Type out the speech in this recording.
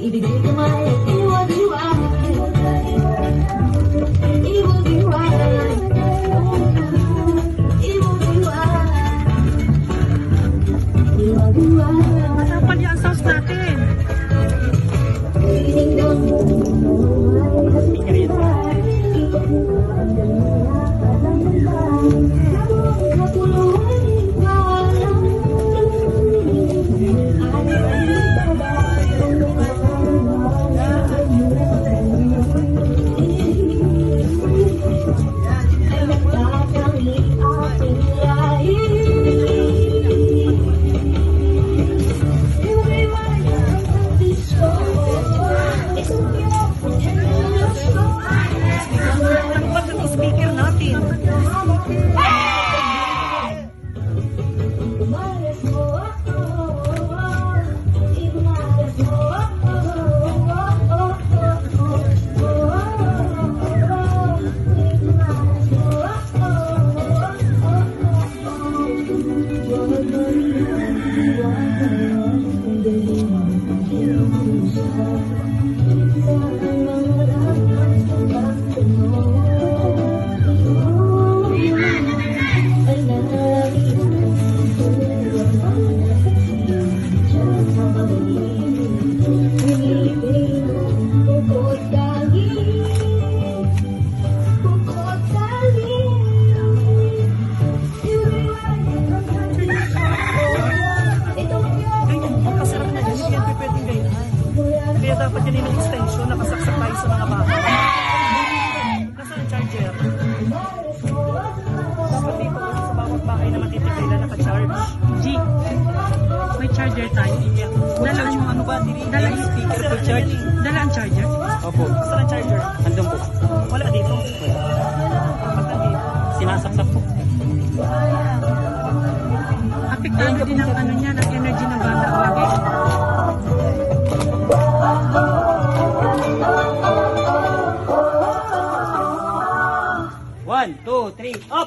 ibigay kamay at iwag-iwalay. Iwag-iwalay. Iwag-iwalay. Iwag-iwalay. Matapan niya ang sauce natin. Speaker natin. Kaya dapat yan yung extension, nakasaksak tayo sa mga bahay. Nasaan ang charger? Dapat dito kasi sa bawat bahay na matitipay na naka-charge. G, may charger tayo. Dala yung ano ba? Dala yung speaker for charge. Dala ang charger? Opo. Nasaan ang charger? Andun po. Wala dito. Sinasaksak po. Apektado din ang ano niya, ang energy ng bata lagi. 1, 2, 3, up!